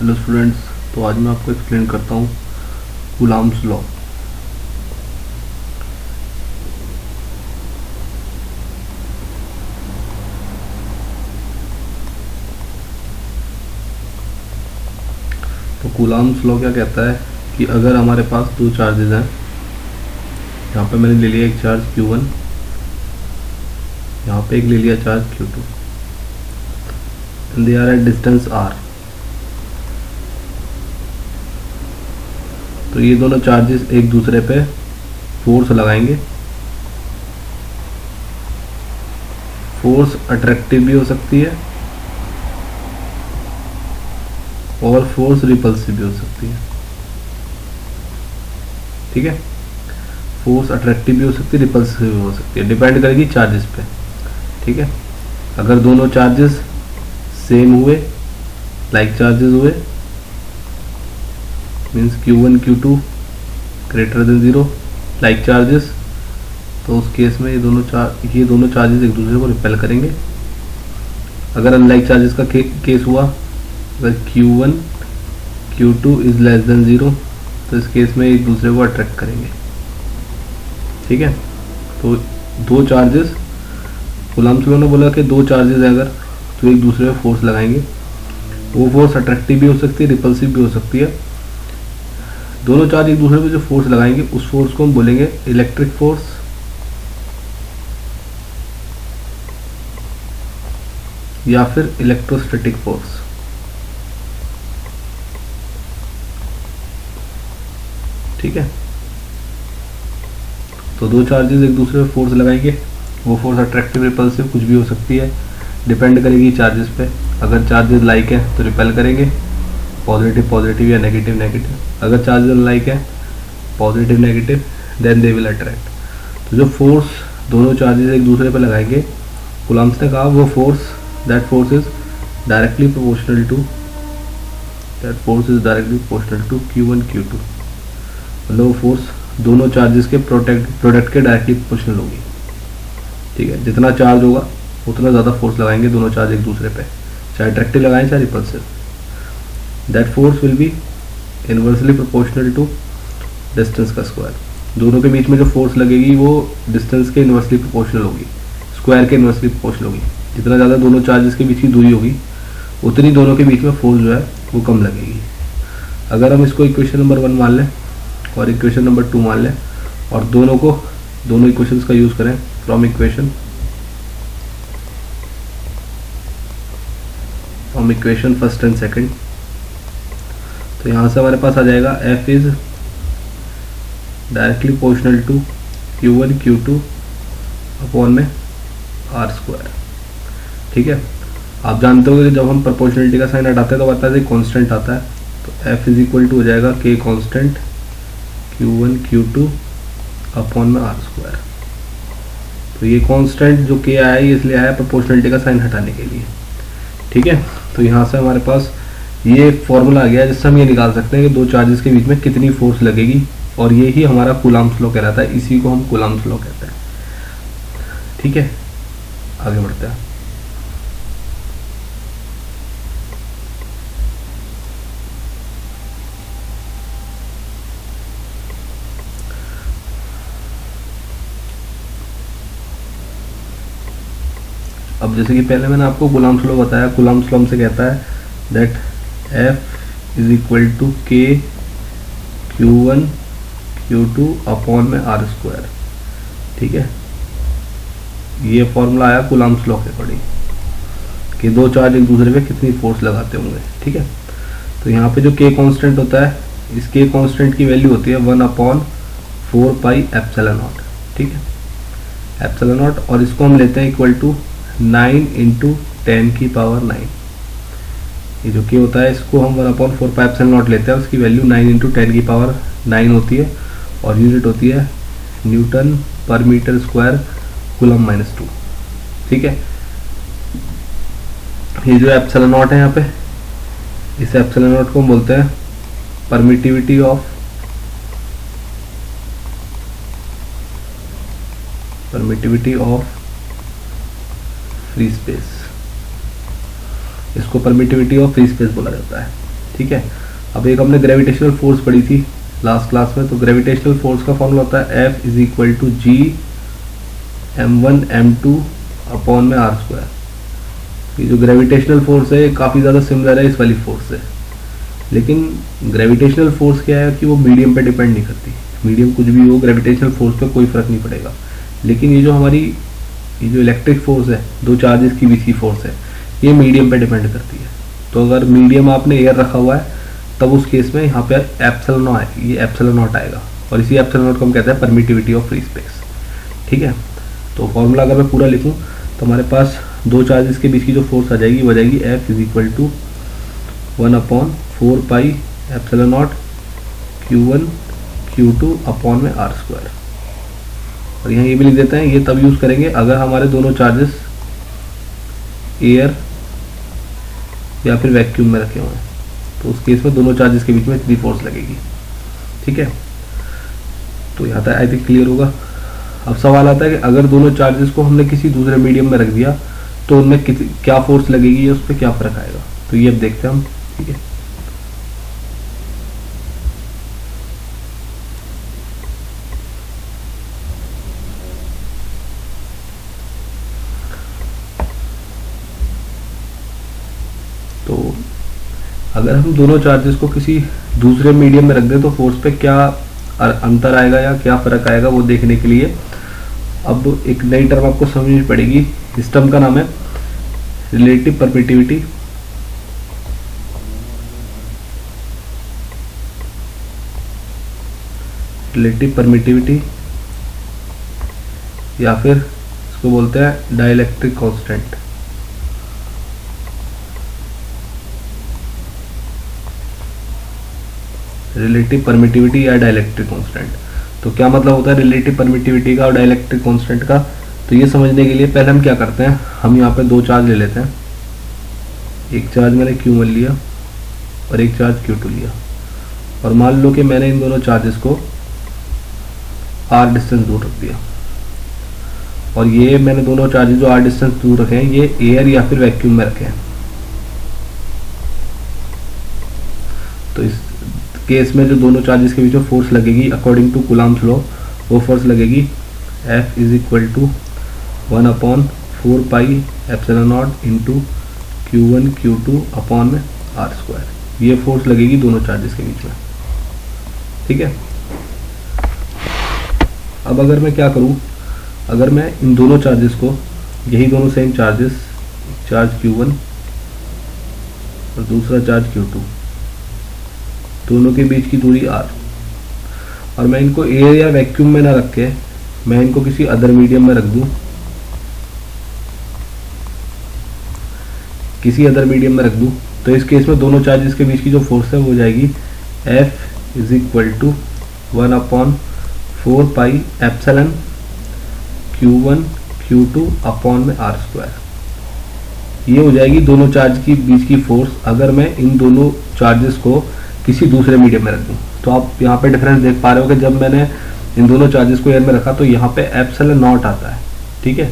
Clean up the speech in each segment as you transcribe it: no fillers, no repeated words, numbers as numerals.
Hello students, तो आज मैं आपको एक्सप्लेन करता हूँ कूलाम्स लॉ। तो कूलाम्स लॉ क्या कहता है कि अगर हमारे पास दो चार्जेस हैं, यहाँ पे मैंने ले लिया एक चार्ज Q1, यहाँ पे एक ले लिया charge Q2 and they are at distance R। तो ये दोनों चार्जेस एक दूसरे पे फोर्स लगाएंगे। फोर्स अट्रैक्टिव भी हो सकती है और फोर्स रिपल्सिव भी हो सकती है। ठीक है, फोर्स अट्रैक्टिव भी हो सकती है, रिपल्सिव भी हो सकती है, डिपेंड करेगी चार्जेस पे। ठीक है, अगर दोनों चार्जेस सेम हुए, लाइक चार्जेस हुए, means Q1 Q2 greater than 0, like charges, तो उस केस में ये दोनों चार्जेस एक दूसरे को रिपेल करेंगे। अगर अनलाइक चार्जेस का केस हुआ, अगर Q1 Q2 is less than 0, तो इस केस में एक दूसरे को अट्रैक्ट करेंगे। ठीक है, तो दो चार्जेस, कूलाम्स लॉ ने बोला कि दो चार्जेस हैं अगर, तो एक दूसरे पे फोर्स लगाएंगे। वो फोर्स अट्रैक्टिव भी हो सकती है, रिपल्सिव भी हो सकती है। दोनों चार्ज एक दूसरे पे जो फोर्स लगाएंगे उस फोर्स को हम बोलेंगे इलेक्ट्रिक फोर्स या फिर इलेक्ट्रोस्टैटिक फोर्स। ठीक है, तो दो चार्जेस एक दूसरे पे फोर्स लगाएंगे, वो फोर्स अट्रैक्टिव रिपल्सिव कुछ भी हो सकती है, डिपेंड करेगी चार्जेस पे। अगर चार्जेस लाइक है तो रिपेल करेंगे, पॉजिटिव पॉजिटिव या नेगेटिव नेगेटिव। अगर चार्जेस अनलाइक है, positive negative, then they will attract. तो जो फोर्स दोनों चार्जेस एक दूसरे पे लगाएंगे, कूलाम्स ने कहा वो force, that force is directly proportional to Q1 Q2। मतलब वो फोर्स दोनों चार्जेस के प्रोडक्ट के डायरेक्टली प्रोपोर्शनल होगी। ठीक है, जितना चार्ज होगा उतना ज़्यादा फोर्स लगाएंगे दोनों चार्ज एक दूसरे पे, चाहे अट्रैक्टिव लगाएं चाहे repulsive. That force will be inversely proportional to distance का स्क्वायर। दोनों के बीच में जो फोर्स लगेगी वो डिस्टेंस के इनवर्सली प्रोपोर्शनल होगी, स्क्वायर के इनवर्सली प्रोपोर्शनल होगी। जितना ज़्यादा दोनों चार्जेस के बीच की दूरी होगी उतनी दोनों के बीच में फोर्स जो है वो कम लगेगी। अगर हम इसको इक्वेशन नंबर 1 मान लें और इक्वेशन नंबर 2 मान लें और दोनों इक्वेशंस का यूज़ करें from equation first and second, तो यहाँ से हमारे पास आ जाएगा F is directly proportional to Q1 Q2 upon में R स्क्वायर। ठीक है, आप जानते हो कि जब हम प्रोपोर्शनलिटी का साइन हटाते हैं तो आता है कांस्टेंट आता है, तो F इज इक्वल टू हो जाएगा K constant Q1 Q2 upon में R स्क्वायर। तो ये कांस्टेंट जो K आया है इसलिए आया प्रोपोर्शनलिटी का साइन हटाने के लिए। ठीक है, तो यहाँ से हमारे पास ये फॉर्मूला आ गया जिससे हम ये निकाल सकते हैं कि दो चार्जेस के बीच में कितनी फोर्स लगेगी, और ये ही हमारा कूलाम्स लॉ कहलाता है। इसी को हम कूलाम्स लॉ कहते हैं। ठीक है, आगे बढ़ते हैं। अब जैसे कि पहले मैंने आपको कूलाम्स लॉ बताया, कूलाम्स लॉ हमसे कहता है that F is equal to K Q1 Q2 upon में R स्क्वायर। ठीक है, ये फॉर्मूला आया कूलाम्स लॉ के अकॉर्डिंग कि दो चार्ज एक दूसरे पे कितनी फोर्स लगाते होंगे। ठीक है, तो यहाँ पे जो K कांस्टेंट होता है, इस K कांस्टेंट की वैल्यू होती है 1/4 पाई एप्सिलॉन नॉट। ठीक है, एप्सिलॉन नॉट, और इसको हम लेते हैं इक्वल टू 9 × 10⁹। ये जो K होता है इसको हम 1/4 पाई एप्सिलॉन नॉट लेते हैं, उसकी वैल्यू 9 × 10⁹ होती है और यूनिट होती है न्यूटन पर मीटर स्क्वायर कूलम -2। ठीक है, ये जो एप्सिलॉन नॉट है यहाँ पे, इस एप्सिलॉन नॉट को हम बोलते हैं परमिटिविटी ऑफ फ्री स्पेस। इसको परमिटिविटी ऑफ फ्री स्पेस बोला जाता है। ठीक है। अब एक हमने ग्रेविटेशनल फोर्स पढ़ी थी लास्ट क्लास में, तो ग्रेविटेशनल फोर्स का फॉर्मूला होता है F is equal to G m1 m2 upon में आर स्क्वायर। ये जो ग्रेविटेशनल फोर्स है काफ़ी ज़्यादा सिमिलर है इस वाली फोर्स से, लेकिन ग्रेविटेशनल फोर्स क्या है कि वो मीडियम पे डिपेंड नहीं करती। मीडियम कुछ भी हो, ग्रेविटेशनल फोर्स पे कोई फर्क नहीं पड़ेगा। लेकिन ये जो इलेक्ट्रिक फोर्स है, दो चार्जेस के बीच की फोर्स है, ये मीडियम पे डिपेंड करती है। तो अगर मीडियम आपने एयर रखा हुआ है तब उस केस में यहाँ पे एप्सिलॉन नॉट आएगा, और इसी एप्सिलॉन नॉट को हम कहते हैं परमिटिविटी ऑफ फ्री स्पेस। ठीक है, तो फॉर्मूला अगर मैं पूरा लिखूँ तो हमारे पास दो चार्जेस के बीच की जो फोर्स आ जाएगी वो आ जाएगी F is equal to 1/4 pi epsilon naught Q1 Q2 upon में आर स्क्वायर। और यहाँ ये भी लिख देते हैं, ये तब यूज़ करेंगे अगर हमारे दोनों चार्जेस एयर या फिर वैक्यूम में रखे हुए हैं, तो उस केस में दोनों चार्जेस के बीच में इतनी फोर्स लगेगी। ठीक है, तो यहाँ तक आई थिंक क्लियर होगा। अब सवाल आता है कि अगर दोनों चार्जेस को हमने किसी दूसरे मीडियम में रख दिया तो उनमें क्या फोर्स लगेगी या उस पर क्या फर्क आएगा, तो ये अब देखते हैं हम। ठीक है, तो अगर हम दोनों चार्जेस को किसी दूसरे मीडियम में रख दें तो फोर्स पे क्या अंतर आएगा या क्या फर्क आएगा वो देखने के लिए अब एक नई टर्म आपको समझनी पड़ेगी। इस टर्म का नाम है रिलेटिव परमिटिविटी। रिलेटिव परमिटिविटी या फिर इसको बोलते हैं डाइलेक्ट्रिक कांस्टेंट। रिलेटिव परमिटिविटी या डाइलेक्ट्रिक कांस्टेंट। तो क्या मतलब होता है रिलेटिव परमिटिविटी का और डाइलेक्ट्रिक कांस्टेंट का, तो ये समझने के लिए पहले हम क्या करते हैं, हम यहाँ पे दो चार्ज ले लेते हैं। एक चार्ज मैंने Q1 लिया और एक चार्ज Q2 लिया, और मान लो कि मैंने इन दोनों चार्जेस को r डिस्टेंस दूर रख दिया, और ये मैंने दोनों चार्जेस जो r डिस्टेंस दूर रखे हैं ये एयर या फिर वैक्यूम में रखे हैं। तो इस केस में जो दोनों चार्जेस के बीच में फोर्स लगेगी अकॉर्डिंग टू कूलम्ब्स लॉ, वो फोर्स लगेगी F is equal to 1/4 pi epsilon naught into Q1 Q2 upon में आर स्क्वायर। ये फोर्स लगेगी दोनों चार्जेस के बीच में। ठीक है, अब अगर मैं क्या करूं, अगर मैं इन दोनों चार्जेस को, यही दोनों सेम चार्जेस, चार्ज Q1 और दूसरा चार्ज Q2, दोनों के बीच की दूरी r, और मैं इनको एयर या वैक्यूम में ना रख के मैं इनको किसी अदर मीडियम में रख दूं, तो इस केस में दोनों चार्जेस के बीच की जो फोर्स है वो हो जाएगी F is equal to 1/4 pi epsilon Q1 Q2 upon में आर स्क्वायर। ये हो जाएगी दोनों चार्ज के बीच की फोर्स अगर मैं इन दोनों चार्जेस को किसी दूसरे मीडियम में रख दूं। तो आप यहाँ पे डिफरेंस देख पा रहे हो कि जब मैंने इन दोनों चार्जेस को एयर में रखा तो यहाँ पे एप्सिलॉन नॉट आता है। ठीक है,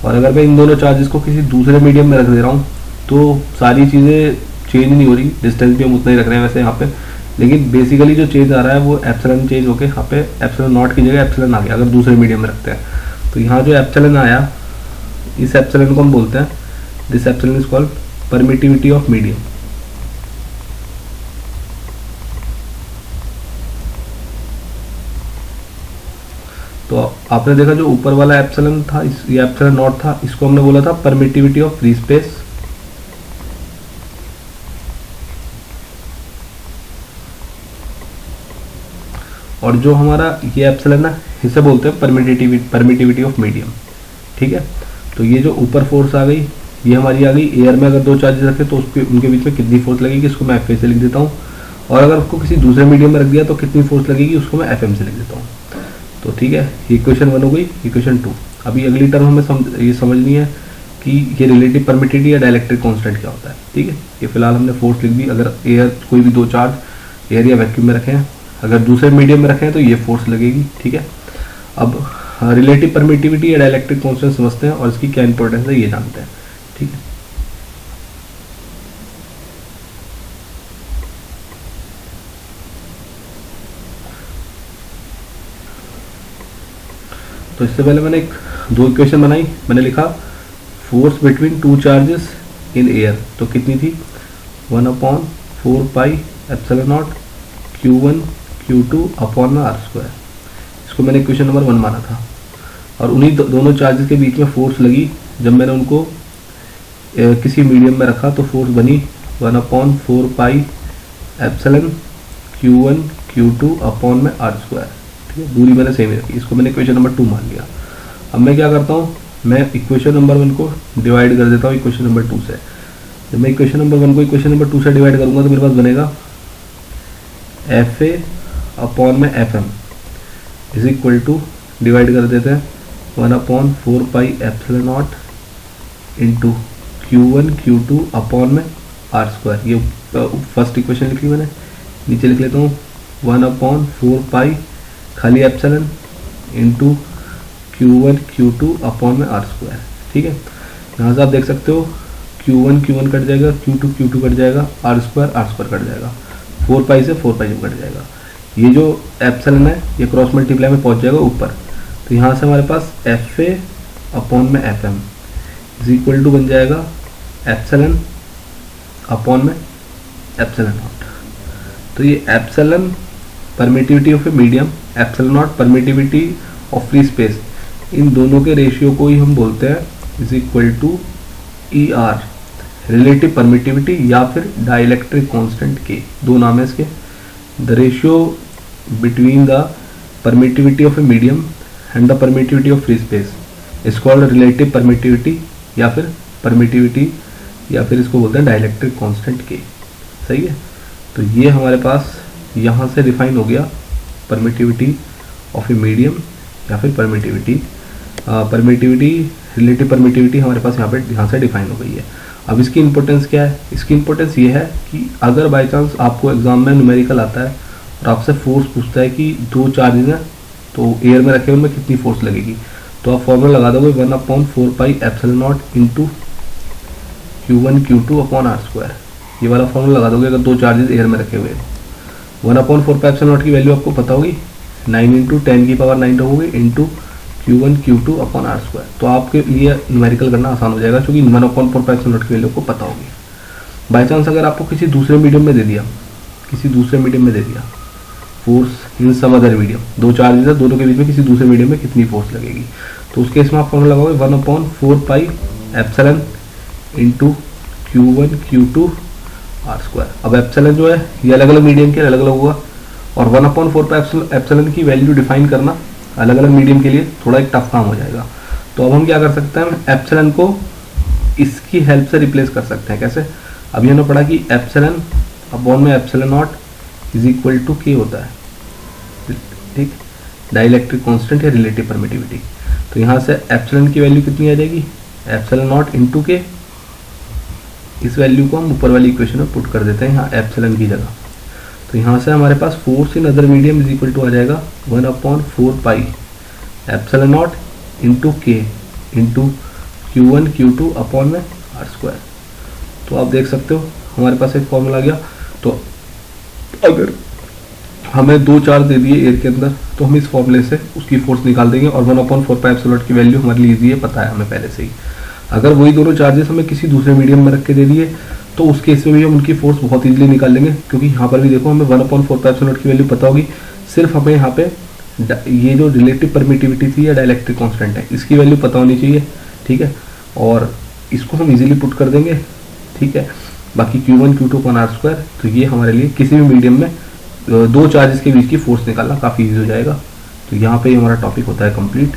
और अगर मैं इन दोनों चार्जेस को किसी दूसरे मीडियम में रख दे रहा हूँ तो सारी चीज़ें चेंज नहीं हो रही, डिस्टेंस भी हम उतना ही रख रहे हैं वैसे यहाँ पे, लेकिन बेसिकली जो चेंज आ रहा है वो एप्सिलॉन चेंज होकर यहाँ पे एप्सिलॉन नॉट की जगह एप्सिलॉन आ गया अगर दूसरे मीडियम में रखते हैं। तो यहाँ जो एप्सिलॉन आया, इस एप्सिलॉन को हम बोलते हैं, this epsilon is called permittivity of medium. तो आपने देखा जो ऊपर वाला एप्सिलॉन था, ये एप्सिलॉन नॉट था, इसको हमने बोला था परमिटिविटी ऑफ फ्री स्पेस, और जो हमारा ये एप्सिलॉन है इसे बोलते हैं परमिटिविटी ऑफ मीडियम। ठीक है, तो ये जो ऊपर फोर्स आ गई ये हमारी आ गई एयर में, अगर दो चार्जेस रखे तो उनके बीच में कितनी फोर्स लगेगी इसको मैं F से लिख देता हूँ, और अगर उसको किसी दूसरे मीडियम में रख दिया तो कितनी फोर्स लगेगी उसको मैं FM से लिख देता हूँ। तो ठीक है, इक्वेशन 1 हो गई। इक्वेशन 2, अभी अगली टर्म हमें ये समझनी है कि ये रिलेटिव परमिटिविटी या डाइलेक्ट्रिक कांस्टेंट क्या होता है। ठीक है, ये फिलहाल हमने फोर्स लिख दी, अगर एयर कोई भी दो चार्ज एयर या वैक्यूम में रखे हैं, अगर दूसरे मीडियम में रखे हैं तो ये फोर्स लगेगी। ठीक है, अब रिलेटिव परमिटिविटी या डाइलेक्ट्रिक कांस्टेंट समझते हैं और इसकी क्या इंपॉर्टेंस है ये जानते हैं। ठीक है, तो इससे पहले मैंने दो इक्वेशन बनाई, मैंने लिखा force between two charges in air, तो कितनी थी 1/4 pi epsilon naught Q1 Q2 upon में r²। इसको मैंने इक्वेशन नंबर 1 माना था। और उन्हीं दोनों चार्जेस के बीच में फोर्स लगी, जब मैंने उनको किसी मीडियम में रखा तो फोर्स बनी 1/4 pi epsilon Q1 Q2 upon में r²। ठीक है, दूरी मैंने सेम ही रखी, इसको मैंने इक्वेशन नंबर 2 मान लिया। अब मैं क्या करता हूँ, मैं इक्वेशन नंबर 1 को डिवाइड कर देता हूँ इक्वेशन नंबर 2 से। जब मैं इक्वेशन नंबर 1 को इक्वेशन नंबर 2 से डिवाइड करूँगा तो मेरे पास बनेगा FA अपॉन में FM is equal to, divide कर देते हैं 1/4 pi epsilon naught into Q1 Q2 upon में r²। ये फर्स्ट इक्वेशन लिख ली मैंने, नीचे लिख लेता हूँ 1/4 पाई खाली epsilon into Q1 Q2 upon में r²। ठीक है, यहाँ से आप देख सकते हो Q1 Q1 कट जाएगा, Q2 Q2 कट जाएगा, r² कट जाएगा, 4 पाई से 4 पाई में कट जाएगा। ये जो एप्सिलॉन है ये क्रॉस मल्टीप्लाई में पहुंच जाएगा ऊपर, तो यहाँ से हमारे पास FA अपॉन में FM इज इक्वल टू बन जाएगा एप्सिलॉन अपॉन में एप्सिलॉन नॉट। तो ये epsilon permittivity of a medium, epsilon naught permittivity of free space, इन दोनों के रेशियो को ही हम बोलते हैं is equal to ER, relative permittivity या फिर डाइलेक्ट्रिक कांस्टेंट K, दो नाम है इसके। The ratio between the permittivity of a medium and the permittivity of free space is called relative permittivity या फिर परमिटिविटी, या फिर इसको बोलते हैं डाइलेक्ट्रिक कांस्टेंट K। सही है, तो ये हमारे पास यहाँ से डिफाइन हो गया परमिटिविटी ऑफ ए मीडियम या फिर परमिटिविटी रिलेटिव परमिटिविटी हमारे पास यहाँ से डिफाइन हो गई है। अब इसकी इंपॉर्टेंस क्या है, इसकी इंपॉर्टेंस ये है कि अगर बाय चांस आपको एग्जाम में न्यूमेरिकल आता है और आपसे फोर्स पूछता है कि दो चार्जेस हैं तो एयर में रखे उनमें कितनी फोर्स लगेगी, तो आप फॉर्मूला लगा दोगे 1/4 pi epsilon naught into Q1 Q2 upon r²। ये वाला फॉर्मूला लगा दोगे अगर दो चार्जेस एयर में रखे हुए। 1/4 पाई एप्सिलॉन नॉट की वैल्यू आपको पता होगी, 9 × 10⁻⁹ होगी into Q1 Q2 upon r²। तो आपके लिए न्यूमेरिकल करना आसान हो जाएगा क्योंकि 1/4 पाई एप्सिलॉन नॉट की वैल्यू को पता होगी। बाई चांस अगर आपको किसी दूसरे मीडियम में दे दिया, force in some other medium, दो चार्जेस है दोनों के बीच में किसी दूसरे मीडियम में कितनी फोर्स लगेगी, तो उस केस में आप फॉर्मूला लगाओगे 1/4 pi epsilon into Q1 Q2 r²। अब एप्सिलॉन जो है ये अलग अलग मीडियम के अलग अलग होगा, और 1/4 पाई एप्सिलॉन की वैल्यू डिफाइन करना अलग अलग मीडियम के लिए थोड़ा एक टफ काम हो जाएगा। तो अब हम क्या कर सकते हैं, एप्सिलॉन को इसकी हेल्प से रिप्लेस कर सकते हैं। कैसे, अभी हमने पढ़ा कि एप्सिलॉन अपॉन में epsilon naught is equal to K होता है, ठीक, डाइलेक्ट्रिक कांस्टेंट या रिलेटिव परमिटिविटी। तो यहाँ से एप्सिलॉन की वैल्यू कितनी आ जाएगी, एप्सिलॉन नॉट इंटू K। इस वैल्यू को हम ऊपर वाली इक्वेशन में पुट कर देते हैं यहाँ एप्सिलॉन की जगह। तो यहाँ से हमारे पास force in other medium is equal to आ जाएगा 1/4 pi epsilon naught into K into Q1 Q2 upon में r²। तो आप देख सकते हो हमारे पास एक फॉर्मूला आ गया। तो अगर हमें दो चार्ज दे दिए एयर के अंदर तो हम इस फॉर्मूले से उसकी फोर्स निकाल देंगे, और 1/4 पाई एप्सिलॉन नॉट की वैल्यू हमारे लिए इजी है, पता है हमें पहले से ही। अगर वही दोनों चार्जेस हमें किसी दूसरे मीडियम में रख के दे दिए तो उस केस में भी हम उनकी फोर्स बहुत इजीली निकाल लेंगे, क्योंकि यहाँ पर भी देखो हमें 1/4 पाई एप्सिलॉन नॉट की वैल्यू पता होगी। सिर्फ हमें यहाँ पे ये जो रिलेटिव परमिटिविटी थी या डाइलेक्ट्रिक कांस्टेंट है इसकी वैल्यू पता होनी चाहिए, ठीक है, और इसको हम इजीली पुट कर देंगे, ठीक है। बाकी Q1 Q2 अपॉन r², तो ये हमारे लिए किसी भी मीडियम में दो चार्जेस के बीच की फोर्स निकालना काफ़ी ईजी हो जाएगा। तो यहाँ पे हमारा टॉपिक होता है कंप्लीट।